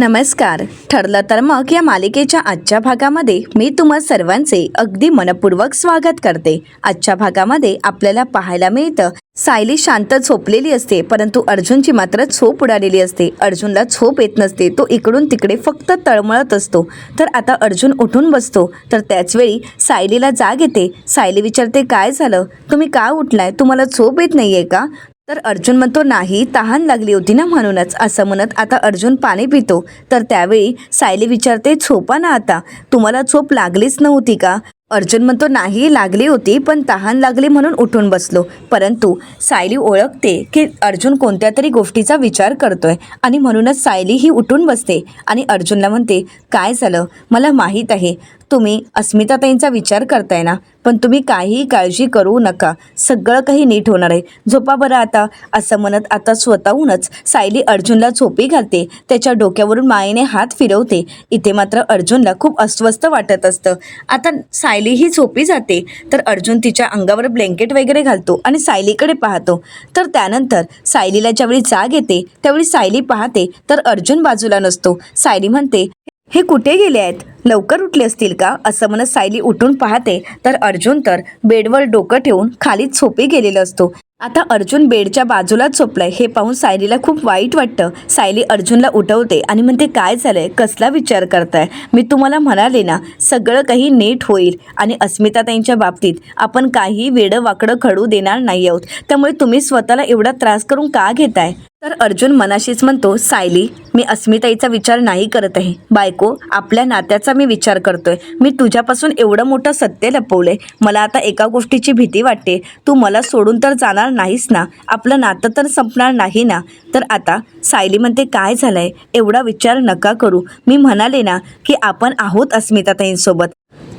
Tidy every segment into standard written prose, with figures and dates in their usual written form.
नमस्कार. ठरलं तर मग या मालिकेच्या आजच्या भागामध्ये मी तुम्हा सर्वांचे अगदी मनपूर्वक स्वागत करते. आजच्या भागामध्ये आपल्याला पाहायला मिळतं सायली शांत झोपलेली असते, परंतु अर्जुनची मात्र झोप उडालेली असते. अर्जुनला झोप येत नसते, तो इकडून तिकडे फक्त तळमळत असतो. तर आता अर्जुन उठून बसतो, तर त्याचवेळी सायलीला जाग येते. सायली विचारते, काय झालं, तुम्ही का उठलाय, तुम्हाला झोप येत नाहीये का? तर अर्जुन म्हणतो, नाही, तहान लागली होती ना म्हणूनच. असं म्हणत आता अर्जुन पाणी पितो. तर त्यावेळी सायली विचारते, झोपा ना आता, तुम्हाला झोप लागलीच नव्हती का? अर्जुन म्हणतो, नाही लागली होती, पण तहान लागली म्हणून उठून बसलो. परंतु सायली ओळखते की अर्जुन कोणत्या तरी गोष्टीचा विचार करतोय आणि म्हणूनच सायली ही उठून बसते आणि अर्जुनला म्हणते, काय झालं, मला माहीत आहे तुम्ही अस्मिताताईंचा विचार करताय ना, पण तुम्ही काहीही काळजी करू नका, सगळं काही नीट होणार आहे, झोपा बरं आता. असं म्हणत आता स्वतःहूनच सायली अर्जुनला झोपी घालते. त्याच्या डोक्यावरून मायेने हात फिरवते. इथे मात्र अर्जुनला खूप अस्वस्थ वाटत असतं. आता सायली ही झोपी जाते, तर अर्जुन तिच्या अंगावर ब्लँकेट वगैरे घालतो आणि सायलीकडे पाहतो. तर त्यानंतर सायलीला ज्यावेळी जाग येते त्यावेळी सायली पाहते तर अर्जुन बाजूला नसतो. सायली म्हणते, हे कुठे गेले आहेत, लवकर उठले असतील का? असं म्हणत सायली उठून पाहते तर अर्जुन तर बेडवर डोकं ठेवून खाली झोपी गेलेला असतो. आता अर्जुन बेडच्या बाजूलाच झोपलाय हे पाहून सायलीला खूप वाईट वाटतं. सायली अर्जुनला उठवते आणि म्हणते, काय झालंय, कसला विचार करताय? मी तुम्हाला म्हणाले ना, सगळं काही नीट होईल आणि अस्मिताताईंच्या बाबतीत आपण काही वेडं वाकडं घडू देणार नाही आहोत, त्यामुळे तुम्ही स्वतःला एवढा त्रास करून का घेताय? तर अर्जुन मनाशीच म्हणतो, सायली, मी अस्मिताईचा विचार नाही करत आहे, बायको आपल्या नात्याचा मी विचार करतोय. मी तुझ्यापासून एवढं मोठं सत्य लपवलंय, मला आता एका गोष्टीची भीती वाटते, तू मला सोडून तर जाणार नाहीस ना, आपलं नातं तर संपणार नाही ना? तर आता सायली म्हणते, काय झालंय, एवढा विचार नका करू, मी म्हणाले ना की आपण आहोत अस्मिताताईंसोबत.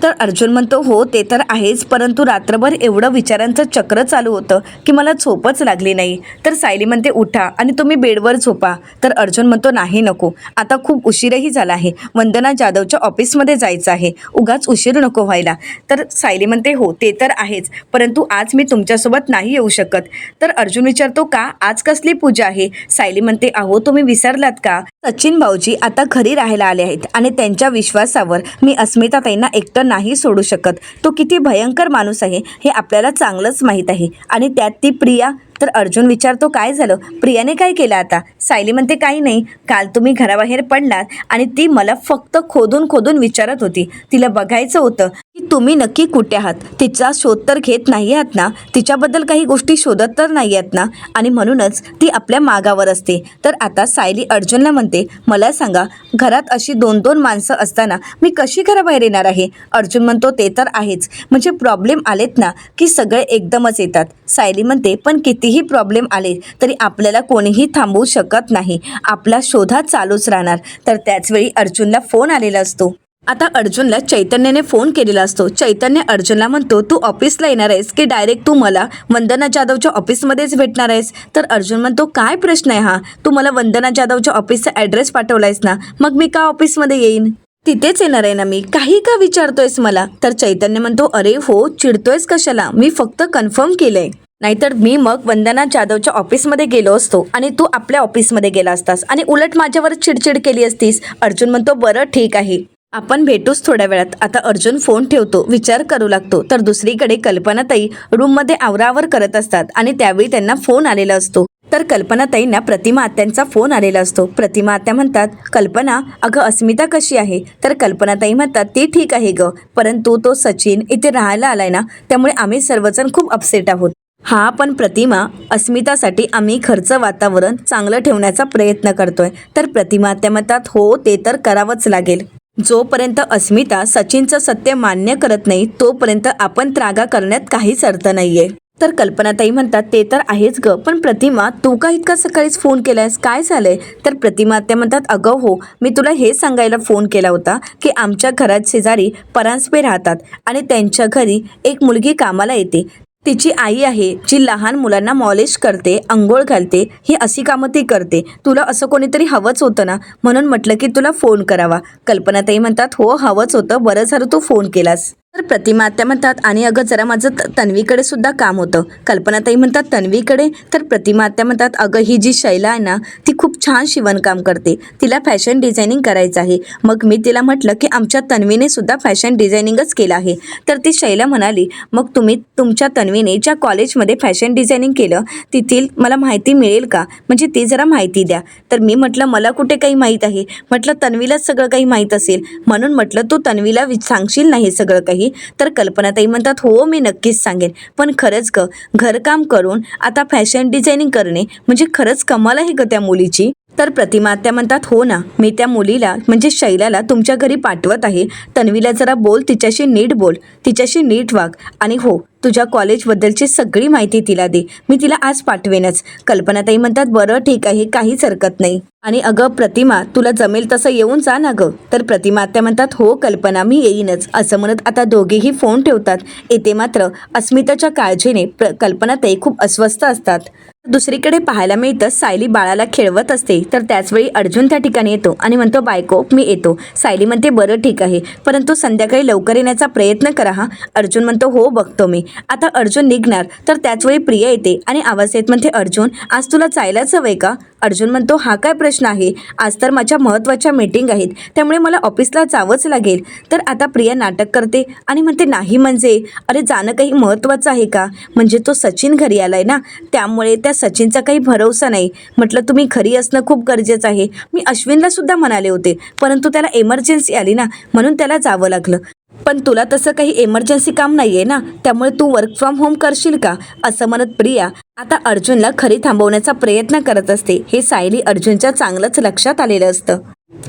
तर अर्जुन म्हणतो, हो ते तर आहेच, परंतु रात्रभर एवढं विचारांचं चक्र चालू होतं की मला झोपच लागली नाही. तर सायली म्हणते, उठा आणि तुम्ही बेडवर झोपा. तर अर्जुन म्हणतो, नाही नको, आता खूप उशीरही झाला आहे, वंदना जाधवच्या ऑफिसमध्ये जायचं आहे, उगाच उशीर नको व्हायला. तर सायली म्हणते, हो ते तर आहेच, परंतु आज मी तुमच्यासोबत नाही येऊ शकत. तर अर्जुन विचारतो, का, आज कसली पूजा आहे? सायली म्हणते, अहो तुम्ही विसरलात का, सचिन भाऊजी आता घरी राहायला आले आहेत आणि त्यांच्या विश्वासावर मी अस्मिताताईंना एकटं नाही सोडू शकत. तो किती भयंकर माणूस आहे हे आपल्याला चांगलंच माहीत आहे, आणि त्यात ती प्रिया. तर अर्जुन विचारतो, काय झालं, प्रियाने काय केलं आता? सायली म्हणते, काही नाही, काल तुम्ही घराबाहेर पडलात आणि ती मला फक्त खोदून खोदून विचारत होती. तिला बघायचं होतं की तुम्ही नक्की कुठे आहात, तिचा शोध तर घेत नाही आहात ना, तिच्याबद्दल काही गोष्टी शोधत तर नाही आहेत ना, आणि म्हणूनच ती आपल्या मागावर असते. तर आता सायली अर्जुनला म्हणते, मला सांगा, घरात अशी 2-2 माणसं असताना मी कशी घराबाहेर येणार आहे? अर्जुन म्हणतो, ते तर आहेच, म्हणजे प्रॉब्लेम आलेत ना की सगळे एकदमच येतात. सायली म्हणते, पण कितीही प्रॉब्लेम आले तरी आपल्याला कोणीही थांबवू शकत नाही, आपला शोधा चालूच राहणार. तर त्याचवेळी अर्जुनला फोन आलेला असतो. आता अर्जुनला चैतन्याने फोन केलेला असतो. चैतन्य अर्जुनला म्हणतो, तू ऑफिसला येणार आहेस की डायरेक्ट तू मला वंदना जाधवच्या ऑफिसमध्येच भेटणार आहेस? तर अर्जुन म्हणतो, काय प्रश्न आहे हा, तू मला वंदना जाधवच्या ऑफिसचा ॲड्रेस पाठवलायस ना, मग मी का ऑफिसमध्ये येईन, तिथेच येणार आहे ना मी, काही का विचारतोयस मला? तर चैतन्य म्हणतो, अरे हो, चिडतोयस कशाला, मी फक्त कन्फर्म केलंय, नाहीतर मी मग वंदना जाधवच्या ऑफिसमध्ये गेलो असतो आणि तू आपल्या ऑफिसमध्ये गेला असतास आणि उलट माझ्यावर चिडचिड केली असतीस. अर्जुन म्हणतो, बरं ठीक आहे, आपण भेटूच थोड्या वेळात. आता अर्जुन फोन ठेवतो, विचार करू लागतो. तर दुसरीकडे कल्पनाताई रूममध्ये आवरावर करत असतात आणि त्यावेळी त्यांना फोन आलेला असतो. तर कल्पनाताईंना प्रतिमा आत्यांचा फोन आलेला असतो. प्रतिमा आत्या म्हणतात, कल्पना, अगं अस्मिता कशी आहे? तर कल्पनाताई म्हणतात, ती ठीक आहे ग, परंतु तो सचिन इथे राहायला आलाय ना, त्यामुळे आम्ही सर्वजण खूप अपसेट आहोत. हा पण प्रतिमा, अस्मितासाठी आम्ही घरचं वातावरण चांगलं ठेवण्याचा प्रयत्न करतोय. तर प्रतिमा आत्या म्हणतात, हो ते तर करावंच लागेल, जोपर्यंत अस्मिता सचिनचं सत्य मान्य करत नाही तोपर्यंत आपण त्रागा करण्यात काहीच अर्थ नाहीये. तर कल्पनाताई म्हणतात, ते तर आहेच ग, पण प्रतिमा, तू का इतका सकाळीच फोन केलायस, काय झालंय? तर प्रतिमा आत्या म्हणतात, अगं हो, मी तुला हे सांगायला फोन केला होता की आमच्या घरात शेजारी परांजपे राहतात आणि त्यांच्या घरी एक मुलगी कामाला येते. तिची आई आहे जी लहान मुलांना मॉलिश करते, अंघोळ घालते, ही अशी कामं ती करते. तुला असं कोणीतरी हवंच होतं ना, म्हणून म्हटलं की तुला फोन करावा. कल्पनाताई म्हणतात, हो हवंच होतं, बरं झालं तू फोन केलास. तर प्रतिमा आत्या म्हणतात आणि अगं जरा माझं तन्वीकडे सुद्धा काम होतं. कल्पनाताई म्हणतात तन्वीकडे? तर प्रतिमा आत्या म्हणतात अगं ही जी शैला आहे ना ती खूप छान शिवणकाम करते, तिला फॅशन डिझायनिंग करायचं आहे. मग मी तिला म्हटलं की आमच्या तन्वीने सुद्धा फॅशन डिझायनिंगच केलं आहे. तर ती शैला म्हणाली मग तुम्ही तुमच्या तन्वीने ज्या कॉलेजमध्ये फॅशन डिझायनिंग केलं तिथील मला माहिती मिळेल का, म्हणजे ती जरा माहिती द्या. तर मी म्हटलं मला कुठे काही माहीत आहे, म्हटलं तन्वीलाच सगळं काही माहीत असेल म्हणून म्हटलं तू तन्वीला सांगशील नाही सगळं काही. तर कल्पनाताई म्हणतात हो मी नक्कीच सांगेन, पण खरंच ग घरकाम करून आता फॅशन डिझायनिंग करणे म्हणजे खरंच कमाल आहे ग त्या मुलीची. तर प्रतिमा आत्या म्हणतात हो ना, मी त्या मुलीला म्हणजे शैलाला तुमच्या घरी पाठवत आहे. तन्वीला जरा बोल, तिच्याशी नीट बोल, तिच्याशी नीट वाग आणि हो तुझ्या कॉलेजबद्दलची सगळी माहिती तिला दे, मी तिला आज पाठवेनच. कल्पनाताई म्हणतात बरं ठीक आहे काहीच हरकत नाही. आणि अगं प्रतिमा तुला जमेल तसं येऊन जा ना गं. तर प्रतिमा आत्या म्हणतात हो कल्पना मी येईनच असं म्हणत आता दोघेही फोन ठेवतात. येते मात्र अस्मिताच्या काळजीने कल्पनाताई खूप अस्वस्थ असतात. दुसरीकडे पाहायला मिळतं सायली बाळाला खेळवत असते. तर त्याचवेळी अर्जुन त्या ठिकाणी येतो आणि म्हणतो बायको मी येतो. सायली म्हणते बरं ठीक आहे परंतु संध्याकाळी लवकर येण्याचा प्रयत्न करा हा. अर्जुन म्हणतो हो बघतो मी. आता अर्जुन निघणार तर त्याचवेळी प्रिया येते आणि आवाज येत म्हणते अर्जुन आज तुला जायलाच हवंय का. अर्जुन म्हणतो हा काय प्रश्न आहे, आज तर माझ्या महत्त्वाच्या मीटिंग आहेत त्यामुळे मला ऑफिसला जावंच लागेल. तर आता प्रिया नाटक करते आणि म्हणते नाही म्हणजे अरे जाणं काही महत्त्वाचं आहे का, म्हणजे तो सचिन घरी आलाय ना त्यामुळे त्या सचिनचा काही भरोसा नाही. म्हटलं तुम्ही घरी असणं खूप गरजेचं आहे. मी अश्विनला सुद्धा म्हणाले होते परंतु त्याला एमर्जन्सी आली ना म्हणून त्याला जावं लागलं. पण तुला तसं काही एमर्जन्सी काम नाही आहे ना त्यामुळे तू वर्क फ्रॉम होम करशील का असं म्हणत प्रिया आता अर्जुनला खरी थांबवण्याचा प्रयत्न करत असते. हे सायली अर्जुनच्या चांगलंच लक्षात आलेलं असतं.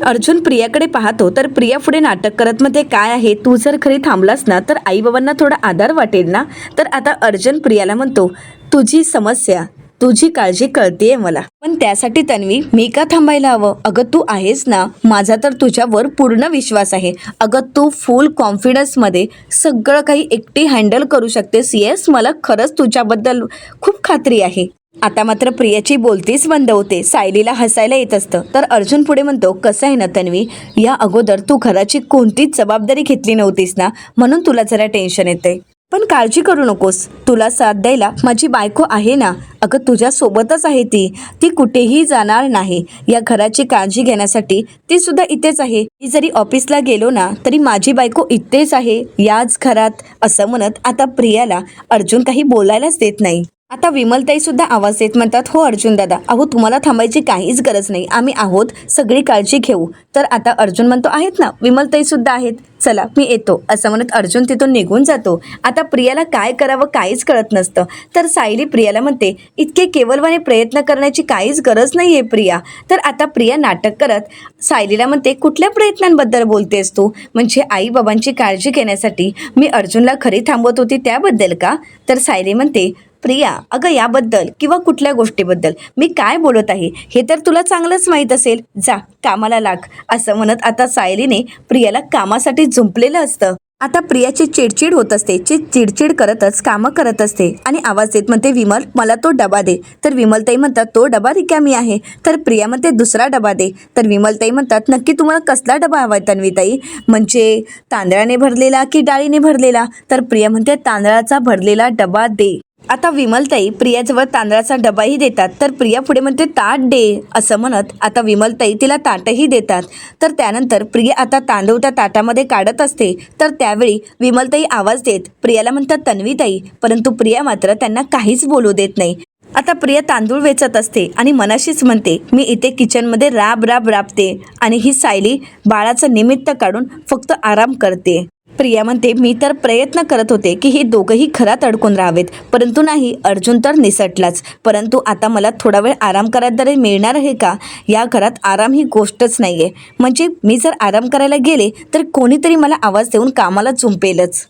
अर्जुन प्रियाकडे पाहतो तर प्रिया पुढे नाटक करत मध्ये काय आहे तू जर खरी थांबलास ना तर आई बाबांना थोडा आधार वाटेल ना. तर आता अर्जुन प्रियाला म्हणतो तुझी समस्या तुझी काळजी कळतेय मला, पण त्यासाठी तन्वी मी का थांबायला हवं. अगं तू आहेस ना, माझा तर तुझ्यावर पूर्ण विश्वास आहे. अगं तू फुल कॉन्फिडन्समध्ये सगळं काही एकटी हँडल करू शकतेस. येस मला खरंच तुझ्याबद्दल खूप खात्री आहे. आता मात्र प्रियाची बोलतीच बंद होते. सायलीला हसायला येत असतं. तर अर्जुन पुढे म्हणतो कसं आहे ना तन्वी, या अगोदर तू घराची कोणतीच जबाबदारी घेतली नव्हतीस ना म्हणून तुला जरा टेन्शन येते. पण काळजी करू नकोस, तुला साथ द्यायला माझी बायको आहे ना. अगं तुझ्या सोबतच आहे ती, ती कुठेही जाणार नाही. या घराची काळजी घेण्यासाठी ती सुद्धा इथेच आहे. ती जरी ऑफिसला गेलो ना तरी माझी बायको इथेच आहे याच घरात. असं म्हणत आता प्रियाला अर्जुन काही बोलायलाच देत नाही. आता विमलताई सुद्धा आवाज देत म्हणतात हो अर्जुन दादा अहो तुम्हाला थांबायची काहीच गरज नाही, आम्ही आहोत, सगळी काळजी घेऊ. तर आता अर्जुन म्हणतो आहेत ना, विमलताई सुद्धा आहेत, चला मी येतो असं म्हणत अर्जुन तिथून निघून जातो. आता प्रियाला काय करावं काहीच कळत नसतं. तर सायली प्रियाला म्हणते इतके केवलवाने प्रयत्न करण्याची काहीच गरज नाही आहे प्रिया. तर आता प्रिया नाटक करत सायलीला म्हणते कुठल्या प्रयत्नांबद्दल बोलतेस तू, म्हणजे आई बाबांची काळजी घेण्यासाठी मी अर्जुनला खरी थांबवत होती त्याबद्दल का. तर सायली म्हणते प्रिया अगं याबद्दल किंवा कुठल्या गोष्टीबद्दल मी काय बोलत आहे हे तर तुला चांगलंच माहीत असेल, जा कामाला लाग. असं म्हणत आता सायलीने प्रियाला कामासाठी झुंपलेलं असतं. आता प्रियाची चिडचिड होत असते, चिडचिड करतच कामं करत असते आणि आवाज देत म्हणते विमल मला तो डबा दे. तर विमलताई म्हणतात तो डबा रिकामी आहे. तर प्रिया म्हणते दुसरा डबा दे. तर विमलताई म्हणतात नक्की तुम्हाला कसला डबा हवा आहे तन्वीताई, म्हणजे तांदळाने भरलेला की डाळीने भरलेला. तर प्रिया म्हणते तांदळाचा भरलेला डबा दे. आता विमलताई प्रियाजवळ तांदळाचा डबाही देतात. तर प्रिया पुढे म्हणते ताट दे असं म्हणत आता विमलताई तिला ताटही देतात. तर त्यानंतर प्रिया आता तांदूळ त्या ताटामध्ये काढत असते. तर त्यावेळी विमलताई आवाज देत प्रियाला म्हणतात तन्वीताई, परंतु प्रिया मात्र त्यांना काहीच बोलू देत नाही. आता प्रिया तांदूळ वेचत असते आणि मनाशीच म्हणते मी इथे किचनमध्ये राबते आणि ही सायली बाळाचं निमित्त काढून फक्त आराम करते. प्रिया म्हणते मी तर प्रयत्न करत होते की हे दोघंही घरात अडकून राहावेत, परंतु नाही, अर्जुन तर निसटलाच. परंतु आता मला थोडा वेळ आराम करायला तरी मिळणार आहे का. या घरात आराम ही गोष्टच नाही आहे, म्हणजे मी जर आराम करायला गेले तर कोणीतरी मला आवाज देऊन कामाला झुंपेलच.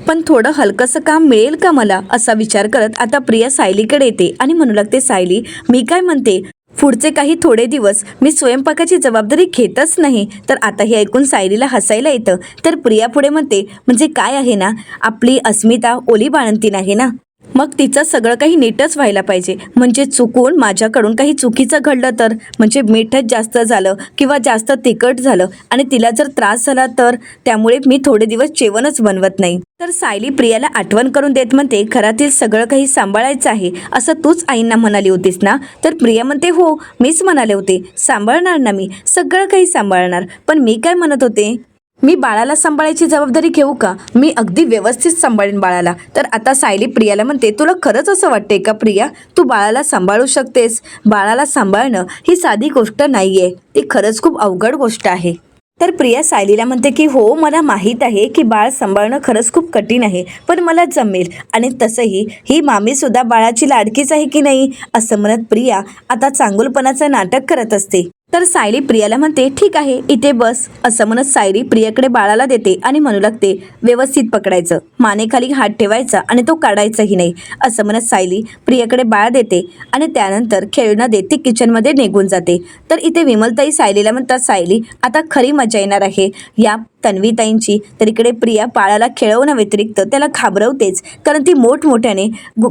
पण थोडं हलकंसं काम मिळेल का मला असा विचार करत आता प्रिया सायलीकडे येते आणि म्हणू लागते सायली मी काय म्हणते पुढचे काही थोडे दिवस मी स्वयंपाकाची जबाबदारी घेतच नाही. तर आता हे ऐकून सायलीला हसायला येतं. तर प्रिया पुढे म्हणते म्हणजे काय आहे ना, आपली अस्मिता ओली बाळंतीण आहे ना, मग तिचं सगळं काही नीटच व्हायला पाहिजे. म्हणजे चुकून माझ्याकडून काही चुकीचं घडलं तर, म्हणजे मीठच जास्त झालं किंवा जास्त तिखट झालं आणि तिला जर त्रास झाला तर, त्यामुळे मी थोडे दिवस जेवणच बनवत नाही. तर सायली प्रियाला आठवण करून देत म्हणते, घरातील सगळं काही सांभाळायचं आहे असं तूच आईंना म्हणाली होतीस ना. तर प्रिया म्हणते, हो मीच म्हणाले होते, सांभाळणार ना, मी सगळं काही सांभाळणार. पण मी काय म्हणत होते, मी बाळाला सांभाळायची जबाबदारी घेऊ का, मी अगदी व्यवस्थित सांभाळेन बाळाला. तर आता सायली प्रियाला म्हणते, तुला खरंच असं वाटते का प्रिया, तू बाळाला सांभाळू शकतेस. बाळाला सांभाळणं ही साधी गोष्ट नाहीये, ती खरंच खूप अवघड गोष्ट आहे. तर प्रिया सायलीला म्हणते की हो मला माहीत आहे की बाळ सांभाळणं खरंच खूप कठीण आहे, पण मला जमेल. आणि तसंही ही मामीसुद्धा बाळाची लाडकीच आहे की नाही, असं म्हणत प्रिया आता चांगुलपणाचं नाटक करत असते. तर सायली प्रियाला म्हणते, ठीक आहे इथे बस, असं म्हणत सायली प्रियाकडे बाळाला देते आणि म्हणू लागते, व्यवस्थित पकडायचं, मानेखाली हात ठेवायचा आणि तो काढायचाही नाही, असं म्हणत सायली प्रियाकडे बाळ देते आणि त्यानंतर खेळणं देत ती किचनमध्ये निघून जाते. तर इथे विमलताई सायलीला म्हणतात, सायली आता खरी मजा येणार आहे या तन्वीताईंची. तर इकडे प्रिया बाळाला खेळवण्याव्यतिरिक्त त्याला घाबरवतेच, कारण ती मोठमोठ्याने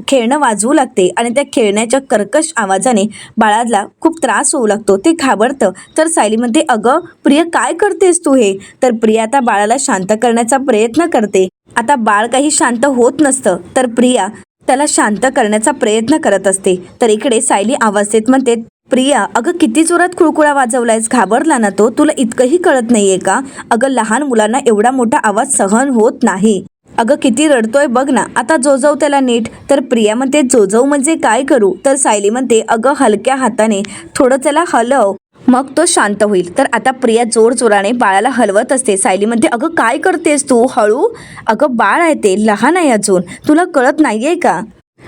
खेळणं वाजवू लागते आणि त्या खेळण्याच्या कर्कश आवाजाने बाळाला खूप त्रास होऊ लागतो, ते घाबरतं. तर सायली म्हणते, अगं प्रिया काय करतेस तू हे. तर प्रिया आता बाळाला शांत करण्याचा प्रयत्न करते. आता बाळ काही शांत होत नसतं, तर प्रिया त्याला शांत करण्याचा प्रयत्न करत असते. तर इकडे सायली आवाज देत म्हणते, प्रिया अगं किती जोरात खुळखुळा वाजवलायस, घाबरला ना तो, तुला इतकंही कळत नाहीये का. अगं लहान मुलांना एवढा मोठा आवाज सहन होत नाही. अगं किती रडतोय बघ ना, आता जोजव त्याला नीट. तर प्रिया म्हणते, जोजव म्हणजे काय करू. तर सायली म्हणते, अगं हलक्या हाताने थोडं त्याला हलव, मग तो शांत होईल. तर आता प्रिया जोराने बाळाला हलवत असते. सायली म्हणते, अगं काय करतेस तू, हळू. अगं बाळ आहे ते, लहान आहे अजून, तुला कळत नाहीये का.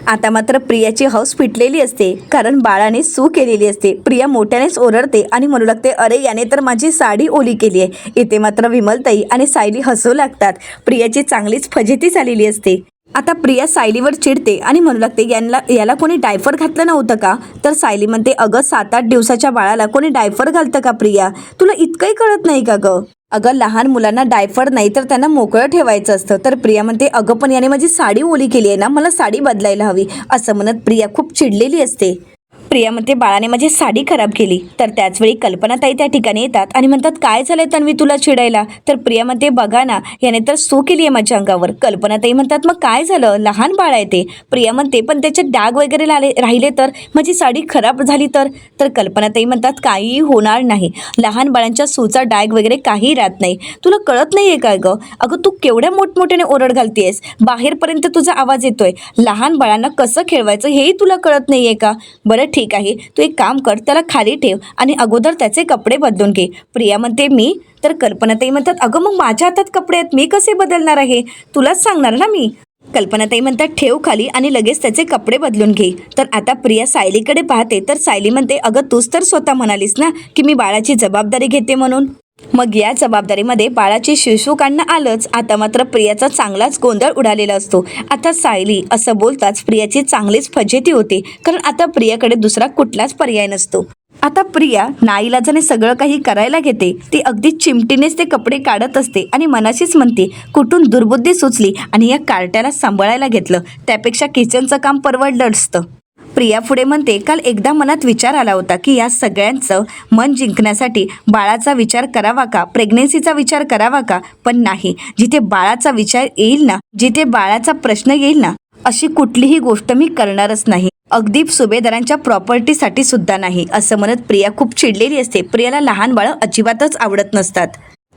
आता मात्र प्रियाची हौस पिटलेली असते, कारण बाळाने सू केलेली असते. प्रिया मोठ्यानेच ओरडते आणि म्हणू लागते, अरे याने तर माझी साडी ओली केली आहे. इथे मात्र विमलताई आणि सायली हसू लागतात. प्रियाची चांगलीच फजिती झालेली असते. आता प्रिया सायलीवर चिडते आणि म्हणू लागते, याला कोणी डायफर घातलं नव्हतं का. तर सायली म्हणते, अगं 7-8 दिवसाच्या बाळाला कोणी डायफर घालतं का प्रिया, तुला इतकंही कळत नाही का गं. अगं लहान मुलांना डायफर नाही तर त्यांना मोकळं ठेवायचं असतं. तर प्रिया म्हणते, अगं पण याने माझी साडी ओली केली आहे ना, मला साडी बदलायला हवी, असं म्हणत प्रिया खूप चिडलेली असते. प्रिया म्हणते, बाळाने माझी साडी खराब केली. तर त्याचवेळी कल्पनाताई त्या ठिकाणी येतात आणि म्हणतात, काय झालंय तन्वी तुला चिडायला. तर प्रिया म्हणते, बघा ना याने तर सू केली आहे माझ्या अंगावर. कल्पनाताई म्हणतात, मग काय झालं, लहान बाळ आहे ते. प्रिया म्हणते, पण त्याचे डाग वगैरे राहिले तर, माझी साडी खराब झाली तर. तर कल्पनाताई म्हणतात, काहीही होणार नाही, लहान बाळांच्या सूचा डाग वगैरे काही राहत नाही, तुला कळत नाहीये काय गं. अगं तू केवढ्या मोठमोठ्याने ओरड घालतेस, बाहेरपर्यंत तुझा आवाज येतोय, लहान बाळांना कसं खेळवायचं हेही तुला कळत नाहीये का. बरं ठीक आहे, तू एक काम कर, त्याला खाली ठेव आणि अगोदर त्याचे कपडे बदलून घे. प्रिया म्हणते, मी. तर कल्पनाताई म्हणतात, अगं मग माझ्या हातात कपडे आहेत, मी कसे बदलणार आहे, तुलाच सांगणार ना मी. कल्पनाताई म्हणतात, ठेव खाली आणि लगेच त्याचे कपडे बदलून घे. तर आता प्रिया सायलीकडे पाहते. तर सायली म्हणते, अगं तूच तर स्वतः म्हणालीस ना की मी बाळाची जबाबदारी घेते म्हणून, मग या जबाबदारीमध्ये बाळाची शिशू काढणं आलंच. आता मात्र प्रियाचा चांगलाच गोंधळ उडालेला असतो. आता सायली असं बोलताच प्रियाची चांगलीच फजिती होते, कारण आता प्रियाकडे दुसरा कुठलाच पर्याय नसतो. आता प्रिया नाईलाजाने सगळं काही करायला घेते. ती अगदी चिमटीनेच ते कपडे काढत असते आणि मनाशीच म्हणते, कुठून दुर्बुद्धी सुचली आणि या कार्ट्याला सांभाळायला घेतलं, त्यापेक्षा किचनचं काम परवडलं असतं. प्रिया पुढे म्हणते, काल एकदा मनात विचार आला होता की या सगळ्यांचं मन जिंकण्यासाठी बाळाचा विचार करावा का, प्रेग्नेन्सीचा विचार करावा का, पण नाही, जिथे बाळाचा विचार येईल ना, जिथे बाळाचा प्रश्न येईल ना, अशी कुठलीही गोष्ट मी करणारच नाही, अगदी सुभेदारांच्या प्रॉपर्टीसाठी सुद्धा नाही, असं म्हणत प्रिया खूप चिडलेली असते. प्रियाला लहान बाळं अजिबातच आवडत नसतात.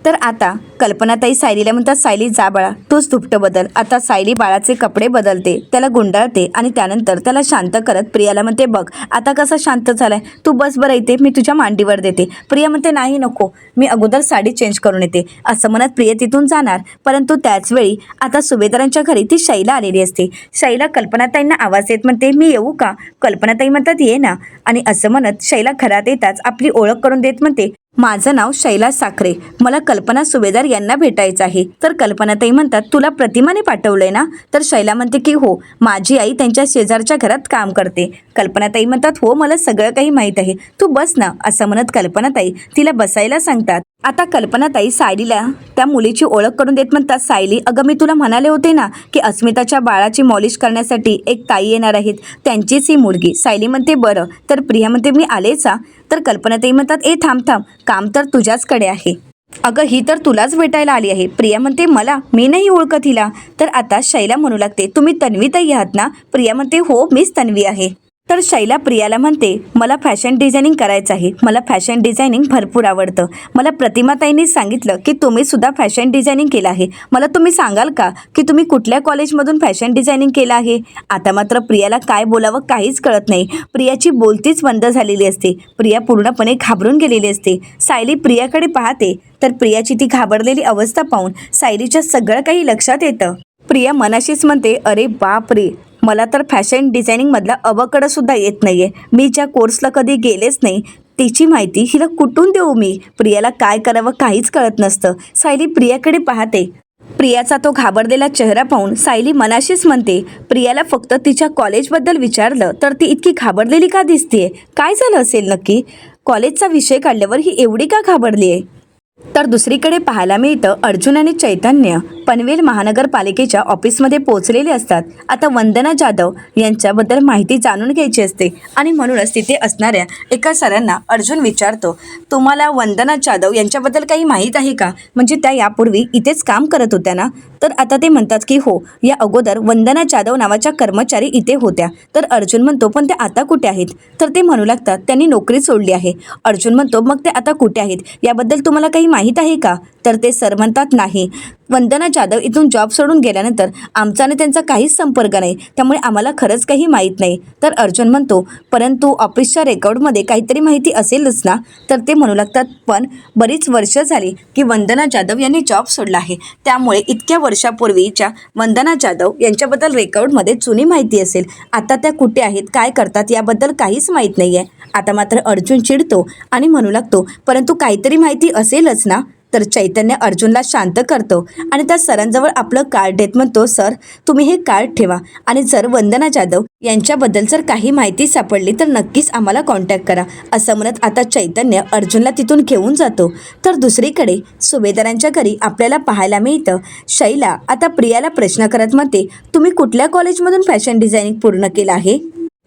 तर आता कल्पनाताई सायलीला म्हणतात, सायली जा बाळा, तूच धुपटं बदल. आता सायली बाळाचे कपडे बदलते, त्याला गुंडाळते आणि त्यानंतर त्याला शांत करत प्रियाला म्हणते, बघ आता कसा शांत झालाय, तू बस बरं इथे, मी तुझ्या मांडीवर देते. प्रिया म्हणते, नाही नको, मी अगोदर साडी चेंज करून येते, असं म्हणत प्रिया तिथून जाणार. परंतु त्याचवेळी आता सुभेदारांच्या घरी ती शैला आलेली असते. शैला कल्पनाताईंना आवाज देत म्हणते, मी येऊ का. कल्पनाताई म्हणतात, ये ना. आणि असं म्हणत शैला घरात येताच आपली ओळख करून देत म्हणते, माझं नाव शैला साखरे, मला कल्पना सुभेदार सर यांना भेटायचं आहे. तर कल्पनाताई म्हणतात तुला प्रतिमाने पाठवलंय ना? तर शैला म्हणते की हो, माझी आई त्यांच्या शेजारच्या घरात काम करते. कल्पनाताई म्हणतात हो, मला सगळं काही माहीत आहे, तू बस ना. असं म्हणत कल्पनाताई तिला बसायला सांगतात. आता कल्पनाताई सायलीला त्या मुलीची ओळख करून देत म्हणतात, सायली अगं मी तुला म्हणाले होते ना की अस्मिताच्या बाळाची मॉलिश करण्यासाठी एक ताई येणार आहेत, त्यांचीच ही मुलगी. सायली म्हणते बरं. तर प्रिया म्हणते मी आलेच हा. तर कल्पनाताई म्हणतात ए थांब थांब, काम तर तुझ्याचकडे आहे. अगं ही तर तुलाच भेटायला आली आहे. प्रिया म्हणते मला, मी नाही ओळखत हिला. तर आता शैला म्हणू लागते तुम्ही तन्वीताई आहात ना? प्रिया म्हणते हो, मीच तन्वी आहे. तर शैला प्रियाला म्हणते मला फॅशन डिझायनिंग करायचं आहे, मला फॅशन डिझायनिंग भरपूर आवडतं. मला प्रतिमाताईंनी सांगितलं की तुम्ही सुद्धा फॅशन डिझायनिंग केलं आहे. मला तुम्ही सांगाल का की तुम्ही कुठल्या कॉलेजमधून फॅशन डिझायनिंग केलं आहे? आता मात्र प्रियाला काय बोलावं काहीच कळत नाही. प्रियाची बोलतीच बंद झालेली असते. प्रिया पूर्णपणे घाबरून गेलेली असते. सायली प्रियाकडे पाहते तर प्रियाची ती घाबरलेली अवस्था पाहून सायलीच्या सगळं काही लक्षात येतं. प्रिया मनाशीच म्हणते अरे बाप रे, मला तर फॅशन डिझायनिंगमधला अवकडं सुद्धा येत नाही आहे. मी ज्या कोर्सला कधी गेलेच नाही तिची माहिती हिला कुठून देऊ मी? प्रियाला काय करावं काहीच कळत नसतं. सायली प्रियाकडे पाहते. प्रियाचा तो घाबरलेला चेहरा पाहून सायली मनाशीच म्हणते प्रियाला फक्त तिच्या कॉलेजबद्दल विचारलं तर ती इतकी घाबरलेली का दिसतीये? काय झालं असेल नक्की? कॉलेजचा विषय काढल्यावर ही एवढी का घाबरली आहे? तर दुसरीकडे पाहायला मिळतं अर्जुन आणि चैतन्य पनवेल महानगरपालिकेच्या ऑफिसमध्ये पोहोचलेले असतात. आता वंदना जाधव यांच्याबद्दल माहिती जाणून घ्यायची असते आणि म्हणूनच तिथे असणाऱ्या एका सरांना अर्जुन विचारतो तुम्हाला वंदना जाधव यांच्याबद्दल काही माहीत आहे का? म्हणजे त्या यापूर्वी इथेच काम करत होत्या ना? तर आता ते म्हणतात की हो, या अगोदर वंदना जाधव नावाच्या कर्मचारी इथे होत्या. तर अर्जुन म्हणतो पण ते आता कुठे आहेत? तर ते म्हणू लागतात त्यांनी नोकरी सोडली आहे. अर्जुन म्हणतो मग ते आता कुठे आहेत, याबद्दल तुम्हाला काही माहीत आहे का? तर ते सर म्हणतात नाही, वंदना जाधव इथून जॉब सोडून गेल्यानंतर आमचा आणि त्यांचा काहीच संपर्क नाही, त्यामुळे आम्हाला खरंच काही माहीत नाही. तर अर्जुन म्हणतो परंतु ऑफिसच्या रेकॉर्डमध्ये काहीतरी माहिती असेलच ना? तर ते म्हणू लागतात पण बरीच वर्ष झाली की वंदना जाधव यांनी जॉब सोडला आहे, त्यामुळे इतक्या वर्षापूर्वीच्या वंदना जाधव यांच्याबद्दल रेकॉर्डमध्ये जुनी माहिती असेल. आता त्या कुठे आहेत, काय करतात याबद्दल काहीच माहीत नाही आहे. आता मात्र अर्जुन चिडतो आणि म्हणू लागतो परंतु काहीतरी माहिती असेलच ना? तर चैतन्य अर्जुनला शांत करतो आणि त्या सरांजवळ आपलं कार्ड देत म्हणतो सर तुम्ही हे कार्ड ठेवा आणि जर वंदना जाधव यांच्याबद्दल जर काही माहिती सापडली तर नक्कीच आम्हाला कॉन्टॅक्ट करा. असं म्हणत आता चैतन्य अर्जुनला तिथून घेऊन जातो. तर दुसरीकडे सुभेदारांच्या घरी आपल्याला पाहायला मिळतं शैला आता प्रियाला प्रश्न करत म्हणते तुम्ही कुठल्या कॉलेजमधून फॅशन डिझायनिंग पूर्ण केलं आहे?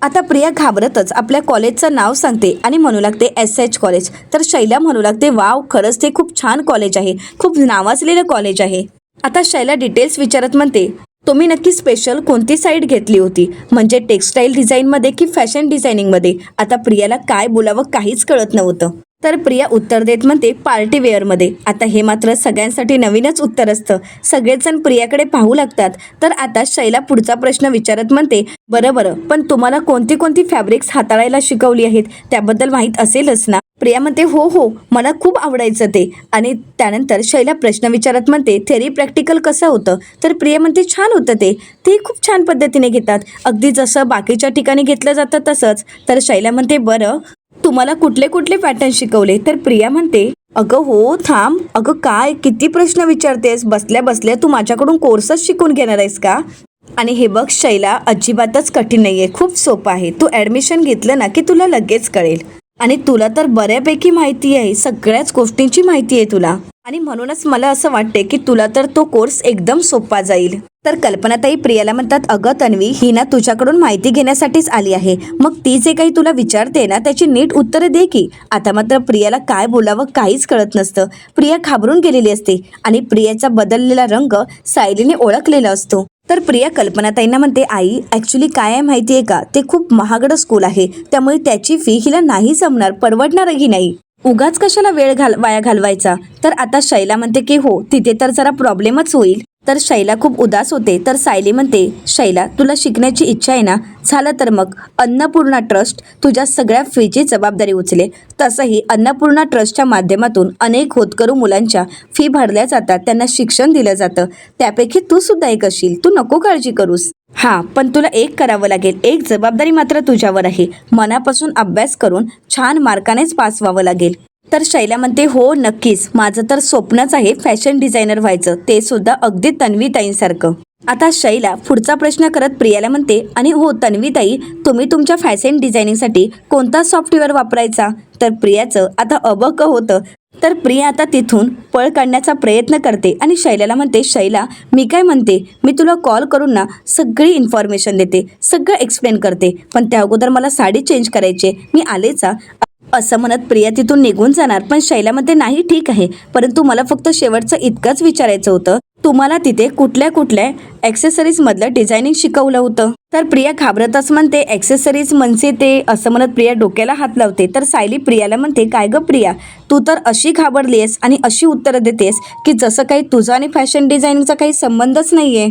आता प्रिया घाबरतच आपल्या कॉलेजचं नाव सांगते आणि म्हणू लागते SH कॉलेज. तर शैला म्हणू लागते वाव, खरंच ते खूप छान कॉलेज आहे, खूप नावाजलेलं कॉलेज आहे. आता शैला डिटेल्स विचारत म्हणते तुम्ही नक्की स्पेशल कोणती साईड घेतली होती, म्हणजे टेक्स्टाईल डिझाईनमध्ये की फॅशन डिझायनिंगमध्ये? आता प्रियाला काय बोलावं काहीच कळत नव्हतं. तर प्रिया उत्तर देत म्हणते पार्टी वेअरमध्ये. आता हे मात्र सगळ्यांसाठी नवीनच उत्तर असतं. सगळेच जण प्रियाकडे पाहू लागतात. तर आता शैला पुढचा प्रश्न विचारत म्हणते बरं पण तुम्हाला कोणती कोणती फॅब्रिक्स हाताळायला शिकवली आहेत त्याबद्दल माहीत असेलच ना? प्रिया म्हणते हो, मला खूप आवडायचं ते. आणि त्यानंतर शैला प्रश्न विचारत म्हणते थेरी प्रॅक्टिकल कसं होतं? तर प्रिया म्हणते छान होतं ते खूप छान पद्धतीने घेतात, अगदी जसं बाकीच्या ठिकाणी घेतलं जातं तसंच. तर शैला म्हणते बरं तुम्हाला कुठले कुठले पॅटर्न शिकवले? तर प्रिया म्हणते अगं हो थांब, अगं काय किती प्रश्न विचारतेस, बसल्या बसल्या तू माझ्याकडून कोर्सच शिकून घेणार आहेस का? आणि हे बघ शैला, अजिबातच कठीण नाही आहे, खूप सोपं आहे. तू ॲडमिशन घेतलं ना की तुला लगेच कळेल. आणि तुला तर बऱ्यापैकी माहिती आहे, सगळ्याच गोष्टींची माहिती आहे तुला, आणि म्हणूनच मला असं वाटते की तुला तर तो कोर्स एकदम सोपा जाईल. तर कल्पनाताई प्रियाला म्हणतात अगं तन्वी, ही ना तुझ्याकडून माहिती घेण्यासाठीच आली आहे, मग ती जे काही तुला विचारते ना त्याची नीट उत्तरे दे की. आता मात्र प्रियाला काय बोलावं काहीच कळत नसतं. प्रिया घाबरून गेलेली असते आणि प्रियाचा बदललेला रंग सायलीने ओळखलेला असतो. तर प्रिया कल्पनाताईंना म्हणते आई ॲक्च्युली काय आहे माहिती आहे का, ते खूप महागडं स्कूल आहे, त्यामुळे त्याची फी हिला नाही जमणार, परवडणारही नाही, उगाच कशाला वेळ वाया घालवायचा. तर आता शैला म्हणते की हो तिथे तर जरा प्रॉब्लेमच होईल. तर शैला खूप उदास होते. तर सायली म्हणते शैला तुला शिकण्याची इच्छा आहे ना, झालं तर मग अन्नपूर्णा ट्रस्ट तुझ्या सगळ्या फीची जबाबदारी उचले. तसंही अन्नपूर्णा ट्रस्टच्या माध्यमातून अनेक होतकरू मुलांच्या फी भरल्या जातात, त्यांना शिक्षण दिलं जातं, त्यापैकी तू सुद्धा एक असशील, तू नको काळजी करूस. हां पण तुला एक करावं लागेल, एक जबाबदारी मात्र तुझ्यावर आहे, मनापासून अभ्यास करून छान मार्कानेच पास व्हावं लागेल. तर शैला म्हणते हो नक्कीच, माझं तर स्वप्नच आहे फॅशन डिझायनर व्हायचं, ते सुद्धा अगदी तन्वीताईंसारखं. आता शैला पुढचा प्रश्न करत प्रियाला म्हणते आणि हो तन्वीताई, तुम्ही तुमच्या फॅशन डिझायनिंगसाठी कोणता सॉफ्टवेअर वापरायचा? तर प्रियाचं आता अबक होतं. तर प्रिया आता तिथून पळ काढण्याचा प्रयत्न करते आणि शैलाला म्हणते शैला, मी काय म्हणते, मी तुला कॉल करून ना सगळी इन्फॉर्मेशन देते, सगळं एक्सप्लेन करते, पण त्या अगोदर मला साडी चेंज करायची, मी आलेचा. असं म्हणत प्रिया तिथून निघून जाणार, पण शैला म्हणते नाही ठीक आहे, परंतु मला फक्त शेवटचं इतकंच विचारायचं होतं, तुम्हाला तिथे कुठल्या कुठल्या ॲक्सेसरीज मधलं डिझायनिंग शिकवलं होतं? तर प्रिया घाबरतच म्हणते ॲक्सेसरीज म्हणजे ते, असं म्हणत प्रिया डोक्याला हात लावते. तर सायली प्रियाला म्हणते काय ग प्रिया, तू तर अशी घाबरलीस आणि अशी उत्तरं देतेस की जसं काही तुझं आणि फॅशन डिझायनिंगचा काही संबंधच नाहीये.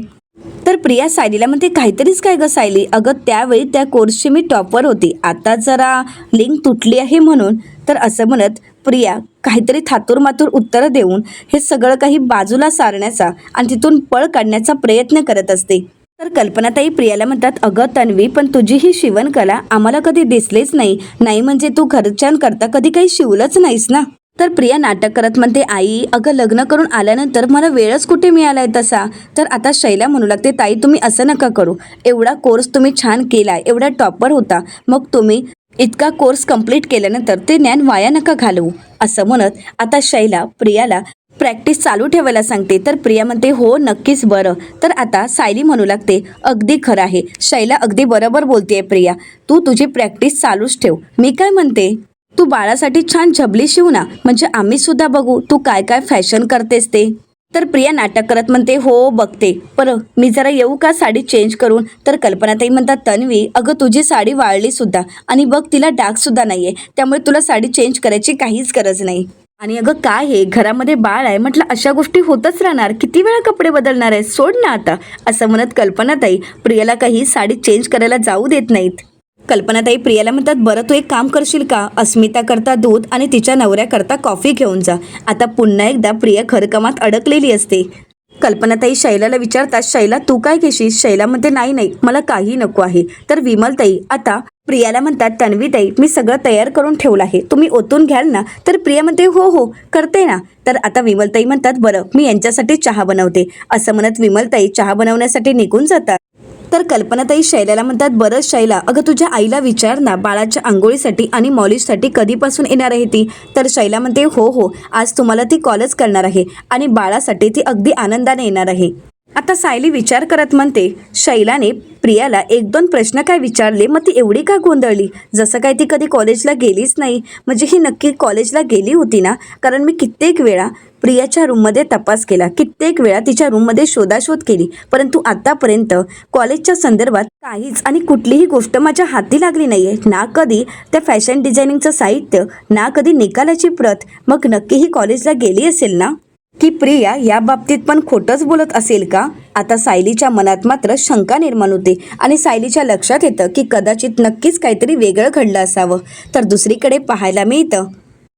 तर प्रिया सायलीला म्हणते काहीतरीच काय ग सायली, अगं त्यावेळी त्या कोर्सची मी टॉपवर होती, आता जरा लिंक तुटली आहे म्हणून. तर असं म्हणत प्रिया काहीतरी थातूरमातूर उत्तरं देऊन हे सगळं काही बाजूला सारण्याचा आणि तिथून पळ काढण्याचा प्रयत्न करत असते. तर कल्पनाताई प्रियाला म्हणतात अगं तन्वी, पण तुझी ही शिवणकला आम्हाला कधी दिसलीच नाही, नाही म्हणजे तू घरच्यांकरता कधी काही शिवलंच नाहीस ना. तर प्रिया नाटक करत म्हणते आई, अगं लग्न करून आल्यानंतर मला वेळच कुठे मिळालाय तसा. तर आता शैला म्हणू लागते ताई तुम्ही असं नका करू, एवढा कोर्स तुम्ही छान केलाय, एवढा टॉपर होता, मग तुम्ही इतका कोर्स कंप्लीट केल्यानंतर ते ज्ञान वाया नका घालवू. असं म्हणत आता शैला प्रियाला प्रॅक्टिस चालू ठेवायला सांगते. तर प्रिया म्हणते हो नक्कीच बरं. तर आता सायली म्हणू लागते अगदी खरं आहे शैला, अगदी बरोबर बोलतेय प्रिया, तू तुझी प्रॅक्टिस चालूच ठेव. मी काय म्हणते, तू बाळासाठी छान झबली शिव ना, म्हणजे आम्ही सुद्धा बघू तू काय काय फॅशन करतेस ते. तर प्रिया नाटक करत म्हणते हो बघते, बरं मी जरा येऊ का साडी चेंज करून? तर कल्पनाताई म्हणतात तन्वी, अगं तुझी साडी वाळली सुद्धा आणि बघ तिला डाग सुद्धा नाहीये, त्यामुळे तुला साडी चेंज करायची काहीच गरज नाही. आणि अगं काय हे, घरामध्ये बाळ आहे म्हटलं, अशा गोष्टी होतच राहणार, किती वेळा कपडे बदलणार आहे, सोड ना आता. असं म्हणत कल्पनाताई प्रियाला काही साडी चेंज करायला जाऊ देत नाहीत. कल्पनाताई प्रियाला म्हणतात बरं तू एक काम करशील का, अस्मिता करता दूध आणि तिच्या नवऱ्याकरता कॉफी घेऊन जा. आता पुन्हा एकदा प्रिया खरकमात अडकलेली असते. कल्पनाताई शैलाला विचारतात शैला तू काय घेशील? शैला म्हणते नाही नाही मला काही नको आहे. तर विमलताई आता प्रियाला म्हणतात तन्वीताई मी सगळं तयार करून ठेवलं आहे, तुम्ही ओतून घ्याल ना? तर प्रिया म्हणते हो हो करते ना. तर आता विमलताई म्हणतात बरं मी यांच्यासाठी चहा बनवते. असं म्हणत विमलताई चहा बनवण्यासाठी निघून जातात. तर कल्पनाताई शैलाला म्हणतात बरं शैला, अगं तुझ्या आईला विचार ना बाळाच्या आंघोळीसाठी आणि मॉलिशसाठी कधीपासून येणार आहे ती? तर शैला म्हणते हो हो आज तुम्हाला ती कॉलच करणार आहे आणि बाळासाठी ती अगदी आनंदाने येणार आहे. आता सायली विचार करत म्हणते शैलाने प्रियाला एक दोन प्रश्न काय विचारले, मग ती एवढी का गोंधळली? जसं काय ती कधी कॉलेजला गेलीच नाही, म्हणजे ही नक्की कॉलेजला गेली होती ना? कारण मी कित्येक वेळा प्रियाच्या रूममध्ये तपास केला, कित्येक वेळा तिच्या रूममध्ये शोधाशोध केली, परंतु आतापर्यंत कॉलेजच्या संदर्भात काहीच आणि कुठलीही गोष्ट माझ्या हाती लागली नाहीये, ना कधी त्या फॅशन डिझायनिंगचं साहित्य, ना कधी निकालाची प्रत. मग नक्की ही कॉलेजला गेली असेल ना? की प्रिया या बाबतीत पण खोटंच बोलत असेल का? आता सायलीच्या मनात मात्र शंका निर्माण होते आणि सायलीच्या लक्षात येतं की कदाचित नक्कीच काहीतरी वेगळं घडलं असावं. तर दुसरीकडे पाहायला मिळतं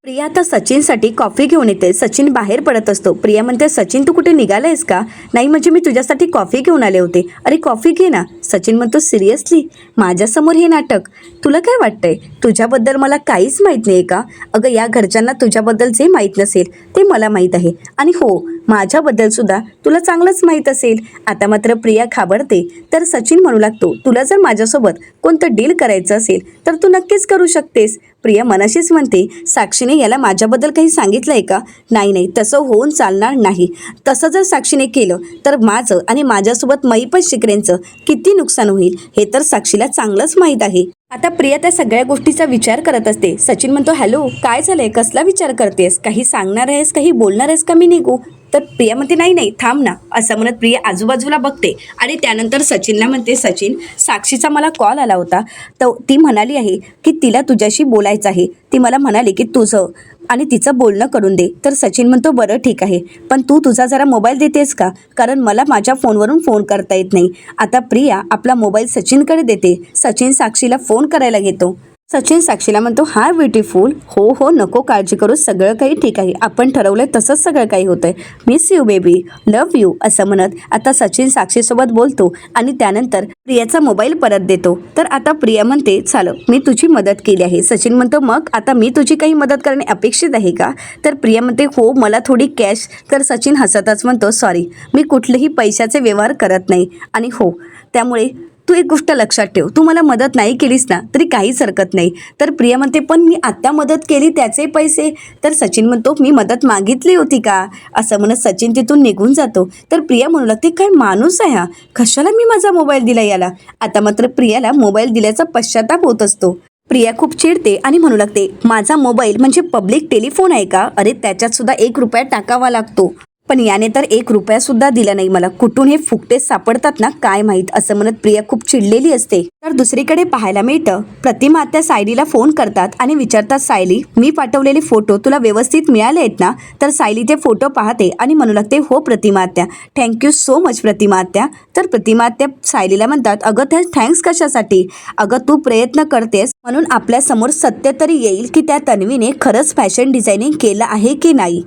प्रिया आता सचिनसाठी कॉफी घेऊन येते. सचिन बाहेर पडत असतो. प्रिया म्हणते सचिन तू कुठे निघालायस का? नाही म्हणजे मी तुझ्यासाठी कॉफी घेऊन आले होते. अरे कॉफी घे ना. सचिन म्हणतो सिरियसली माझ्यासमोर हे नाटक? तुला काय वाटतंय तुझ्याबद्दल मला काहीच माहीत नाही का? अगं या घरच्यांना तुझ्याबद्दल जे माहीत नसेल ते मला माहीत आहे, आणि हो माझ्याबद्दल सुद्धा तुला चांगलंच माहीत असेल. आता मात्र प्रिया घाबरते. तर सचिन म्हणू लागतो तुला जर माझ्यासोबत कोणतं डील करायचं असेल तर तू नक्कीच करू शकतेस. प्रिया मनाशीच म्हणते साक्षीने याला माझ्याबद्दल काही सांगितलंय का? नाही नाही तसं होऊन चालणार नाही. तसं जर साक्षीने केलं तर माझं आणि माझ्यासोबत महिपत शिकरेंचं किती नुकसान होईल हे तर साक्षीला चांगलंच माहीत आहे. आता प्रिया त्या सगळ्या गोष्टीचा विचार करत असते. सचिन म्हणतो हॅलो काय झालंय, कसला विचार करतेस? काही सांगणार आहेस, काही बोलणार आहेस का मी निघू? तर प्रिया म्हणते नाही नाही थांब ना. असं म्हणत प्रिया आजूबाजूला बघते आणि त्यानंतर सचिनला म्हणते सचिन साक्षीचा मला कॉल आला होता, तर ती म्हणाली आहे की तिला तुझ्याशी बोलायचं आहे. ती मला म्हणाली की तुझं आणि तिचं बोलणं करून दे. तर सचिन म्हणतो बरं ठीक आहे, पण तू तुझा जरा मोबाईल देतेस का? कारण मला माझ्या फोनवरून फोन करता येत नाही. आता प्रिया आपला मोबाईल सचिनकडे देते. सचिन साक्षीला फोन करायला घेतो. सचिन साक्षीला म्हणतो, हाय ब्युटिफुल. हो हो, नको काळजी करू, सगळं काही ठीक आहे. आपण ठरवलंय तसंच सगळं काही होतंय. Miss you baby, love you असं म्हणत आता सचिन साक्षीसोबत बोलतो आणि त्यानंतर प्रियाचा मोबाईल परत देतो. तर आता प्रिया म्हणते, चाल मी तुझी मदत केली आहे. सचिन म्हणतो, मग आता मी तुझी काही मदत करणे अपेक्षित आहे का? तर प्रिया म्हणते, हो मला थोडी कॅश. तर सचिन हसतच म्हणतो, सॉरी मी कुठलेही पैशाचे व्यवहार करत नाही. आणि हो त्यामुळे तू एक गोष्ट लक्षात ठेव, तू मला मदत नाही केलीस ना तरी काहीच हरकत नाही. तर प्रिया म्हणते, पण मी आत्ता मदत केली त्याचे पैसे. तर सचिन म्हणतो, मी मदत मागितली होती का? असं म्हणत सचिन तिथून निघून जातो. तर प्रिया म्हणू लागते, काय माणूस आहे हा, कशाला मी माझा मोबाईल दिला याला. आता मात्र प्रियाला मोबाईल दिल्याचा पश्चाताप होत असतो. प्रिया खूप चिडते आणि म्हणू लागते, माझा मोबाईल म्हणजे पब्लिक टेलिफोन आहे का? अरे त्याच्यात सुद्धा 1 रुपया टाकावा लागतो, पण याने तर 1 रुपया सुद्धा दिला नाही मला. कुठून हे फुकटे सापडतात ना काय माहीत. असं म्हणत प्रिया खूप चिडलेली असते. तर दुसरीकडे पाहायला मिळतं, प्रतिमा आत्या सायलीला फोन करतात आणि विचारतात, सायली मी पाठवलेले फोटो तुला व्यवस्थित मिळाले आहेत ना? तर सायली ते फोटो पाहते आणि म्हणू लागते, हो प्रतिमा आत्या, थँक्यू सो मच प्रतिमा आत्या. तर प्रतिमा आत्या सायलीला म्हणतात, अगं त्या थँक्स कशासाठी? अगं तू प्रयत्न करतेस म्हणून आपल्यासमोर सत्य तरी येईल की त्या तन्वीने खरंच फॅशन डिझायनिंग केलं आहे की नाही.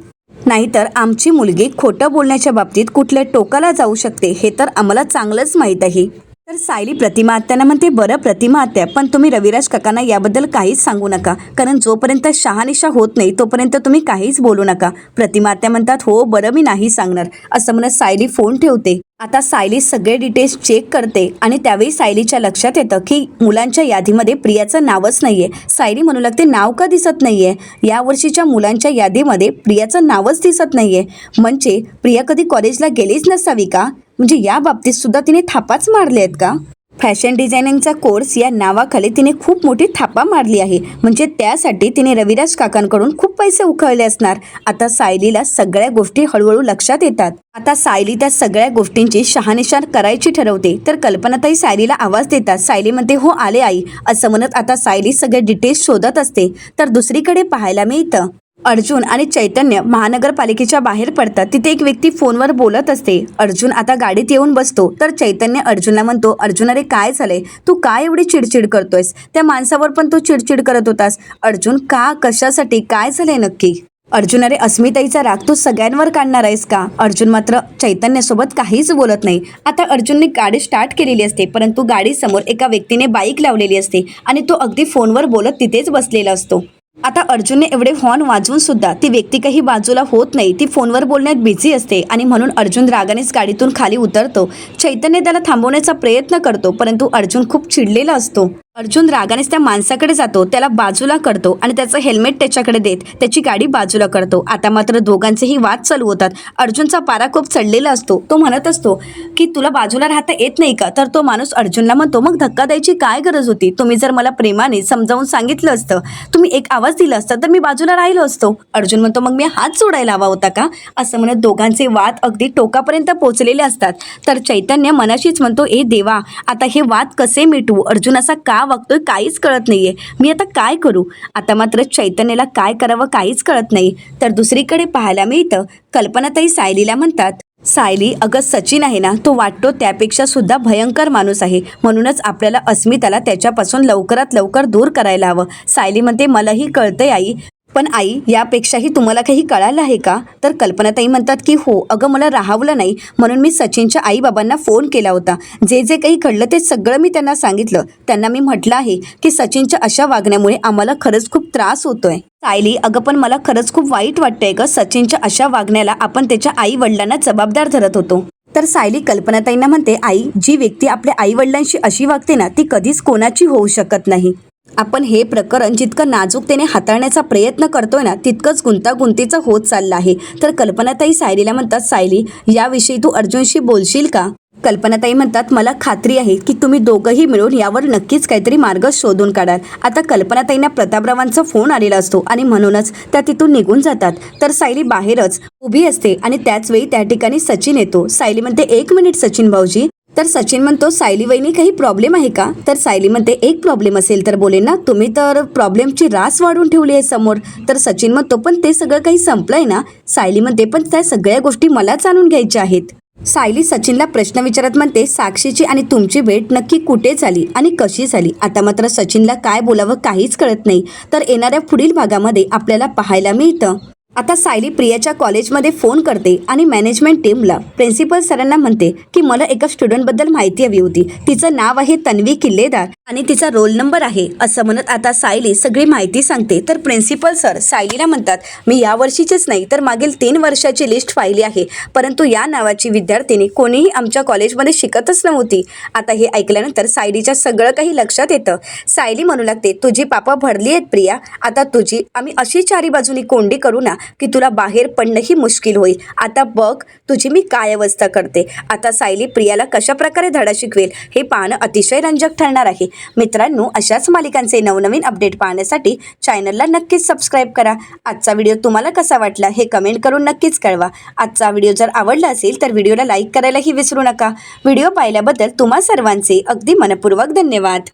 नाहीतर आमची मुलगी खोटं बोलण्याच्या बाबतीत कुठल्या टोकाला जाऊ शकते हे तर आम्हाला चांगलंच माहीत आहे. तर सायली प्रतिमा आत्यांना म्हणते, बरं प्रतिमा आत्या, पण तुम्ही रविराज काकांना याबद्दल काहीच सांगू नका, कारण जोपर्यंत शहानिशा होत नाही तोपर्यंत तुम्ही काहीच बोलू नका. प्रतिमा आत्या म्हणतात, हो बरं मी नाही सांगणार. असं म्हणत सायली फोन ठेवते. आता सायली सगळे डिटेल्स चेक करते आणि त्यावेळी सायलीच्या लक्षात येतं की मुलांच्या यादीमध्ये प्रियाचं नावच नाहीये. सायली म्हणू लागते, नाव का दिसत नाहीये? यावर्षीच्या मुलांच्या यादीमध्ये प्रियाचं नावच दिसत नाहीये. म्हणजे प्रिया कधी कॉलेजला गेलीच नसावी का? म्हणजे या बाबतीत सुद्धा तिने थापाच मारले आहेत का? फॅशन डिझायनिंगचा कोर्स या नावाखाली तिने खूप मोठी थापा मारली आहे. म्हणजे त्यासाठी तिने रविराज काकांकडून खूप पैसे उकळले असणार. आता सायलीला सगळ्या गोष्टी हळूहळू लक्षात येतात. आता सायली त्या सगळ्या गोष्टींची शहानिशा करायची ठरवते. तर कल्पनाताई सायलीला आवाज देतात. सायली म्हणते, हो आले आई. असं म्हणत आता सायली सगळे डिटेल्स शोधत असते. तर दुसरीकडे पाहायला मिळतं, अर्जुन आणि चैतन्य महानगरपालिकेच्या बाहेर पडतात. तिथे एक व्यक्ती फोनवर बोलत असते. अर्जुन आता गाडीत येऊन बसतो. तर चैतन्य अर्जुनला म्हणतो, अर्जुन अरे काय झालंय, तू काय एवढी चिडचिड करतोयस? त्या माणसावर पण तू चिडचिड करत होतास. अर्जुन का, कशासाठी, काय झालंय नक्की? अर्जुन अरे अस्मिताईचा राग तू सगळ्यांवर काढणार आहेस का? अर्जुन मात्र चैतन्यासोबत काहीच बोलत नाही. आता अर्जुनने गाडी स्टार्ट केलेली असते, परंतु गाडीसमोर एका व्यक्तीने बाईक लावलेली असते आणि तो अगदी फोनवर बोलत तिथेच बसलेला असतो. आता अर्जुनने एवढे हॉर्न वाजवून सुद्धा ती व्यक्ती काही बाजूला होत नाही. ती फोनवर बोलण्यात बिझी असते आणि म्हणून अर्जुन रागानेच गाडीतून खाली उतरतो. चैतन्य त्याला थांबवण्याचा प्रयत्न करतो, परंतु अर्जुन खूप चिडलेला असतो. अर्जुन रागानेच त्या माणसाकडे जातो, त्याला बाजूला करतो आणि त्याचं हेल्मेट त्याच्याकडे देत त्याची गाडी बाजूला करतो. आता मात्र दोघांचेही वाद चालू होतात. अर्जुनचा पारा खूप चढलेला असतो. तो म्हणत असतो की तुला बाजूला राहता येत नाही का? तर तो माणूस अर्जुनला म्हणतो, मग धक्का द्यायची काय गरज होती? तुम्ही जर मला प्रेमाने समजावून सांगितलं असतं, तुम्ही एक आवाज दिला असता तर मी बाजूला राहिलो असतो. अर्जुन म्हणतो, मग मी हात सोडायला हवा होता का? असं म्हणत दोघांचे वाद अगदी टोकापर्यंत पोहोचलेले असतात. तर चैतन्य मनाशीच म्हणतो, ए देवा, आता हे वाद कसे मिटवू? अर्जुन असा का वागतोय काहीच कळत नाहीये, मी आता काय करू? आता मात्र चैतन्याला काय करावं काहीच कळत नाही. तर दुसरीकडे पाहायला मिळतं, कल्पनाताई सायलीला म्हणतात, सायली अगं सचिन आहे ना, तो वाटतो त्यापेक्षा सुद्धा भयंकर माणूस आहे. म्हणूनच आपल्याला अस्मिताला त्याच्यापासून लवकरात लवकर दूर करायला हवं. सायली म्हणते, मलाही कळतंय आई, पण आई यापेक्षाही तुम्हाला काही कळालं आहे का? तर कल्पनाताई म्हणतात की हो अगं, मला राहावलं नाही म्हणून मी सचिनच्या आईबाबांना फोन केला होता. जे जे काही घडलं ते सगळं मी त्यांना सांगितलं. त्यांना मी म्हटलं आहे की सचिनच्या अशा वागण्यामुळे आम्हाला खरंच खूप त्रास होतोय. सायली अगं, पण मला खरंच खूप वाईट वाटतंय ग, सचिनच्या अशा वागण्याला आपण त्याच्या आई वडिलांना जबाबदार धरत होतो. तर सायली कल्पनाताईंना म्हणते, आई जी व्यक्ती आपल्या आई वडिलांशी अशी वागते ना ती कधीच कोणाची होऊ शकत नाही. आपण हे प्रकरण जितकं नाजूकतेने हाताळण्याचा प्रयत्न करतोय ना तितकंच गुंतागुंतीचं होत चाललं आहे. तर कल्पनाताई सायलीला म्हणतात, सायली याविषयी तू अर्जुनशी बोलशील का? कल्पनाताई म्हणतात, मला खात्री आहे की तुम्ही दोघंही मिळून यावर नक्कीच काहीतरी मार्ग शोधून काढाल. आता कल्पनाताईंना प्रतापरावांचा फोन आलेला असतो आणि म्हणूनच त्या तिथून निघून जातात. तर सायली बाहेरच उभी असते आणि त्याच वेळी त्या ठिकाणी सचिन येतो. सायली म्हणते, 1 मिनिट सचिन भाऊजी. तर सचिन म्हणतो, सायली वहिनी काही प्रॉब्लेम आहे का? तर सायली म्हणते, एक प्रॉब्लेम असेल तर बोलेन ना, तुम्ही तर प्रॉब्लेमची रास वाढून ठेवली आहे समोर. तर सचिन म्हणतो, पण ते सगळं काही संपलंय ना? सायली म्हणते, पण त्या सगळ्या गोष्टी मला जाणून घ्यायच्या आहेत. सायली सचिनला प्रश्न विचारत म्हणते, साक्षीची आणि तुमची भेट नक्की कुठे झाली आणि कशी झाली? आता मात्र सचिनला काय बोलावं काहीच कळत नाही. तर येणाऱ्या पुढील भागामध्ये आपल्याला पाहायला मिळतं. आता सायली प्रियाच्या कॉलेजमध्ये फोन करते आणि मॅनेजमेंट टीमला प्रिन्सिपल सरांना म्हणते की मला एका स्टुडंटबद्दल माहिती हवी होती. तिचं नाव आहे तन्वी किल्लेदार आणि तिचा रोल नंबर आहे असं म्हणत आता सायली सगळी माहिती सांगते. तर प्रिन्सिपल सर सायलीला म्हणतात, मी या वर्षीचीच नाही तर मागील 3 वर्षाची लिस्ट पाहिली आहे, परंतु या नावाची विद्यार्थिनी कोणीही आमच्या कॉलेजमध्ये शिकतच नव्हती. आता हे ऐकल्यानंतर सायलीच्या सगळं काही लक्षात येतं. सायली म्हणू लागते, तुझी पापा भरली आहेत प्रिया, आता तुझी आम्ही अशी चारी बाजूनी कोंडी करू ना की तुला बाहेर पडणंही मुश्किल होईल. आता बघ तुझी मी काय अवस्था करते. आता सायली प्रियाला कशा प्रकारे धडा शिकवेल हे पाहणं अतिशय रंजक ठरणार आहे. मित्रांनो, अशाच मालिकांचे नवनवीन अपडेट पाहण्यासाठी चॅनलला नक्कीच सबस्क्राईब करा. आजचा व्हिडिओ तुम्हाला कसा वाटला हे कमेंट करून नक्कीच कळवा. आजचा व्हिडिओ जर आवडला असेल तर व्हिडिओला लाईक करायलाही विसरू नका. व्हिडिओ पाहिल्याबद्दल तुम्हा सर्वांचे अगदी मनपूर्वक धन्यवाद.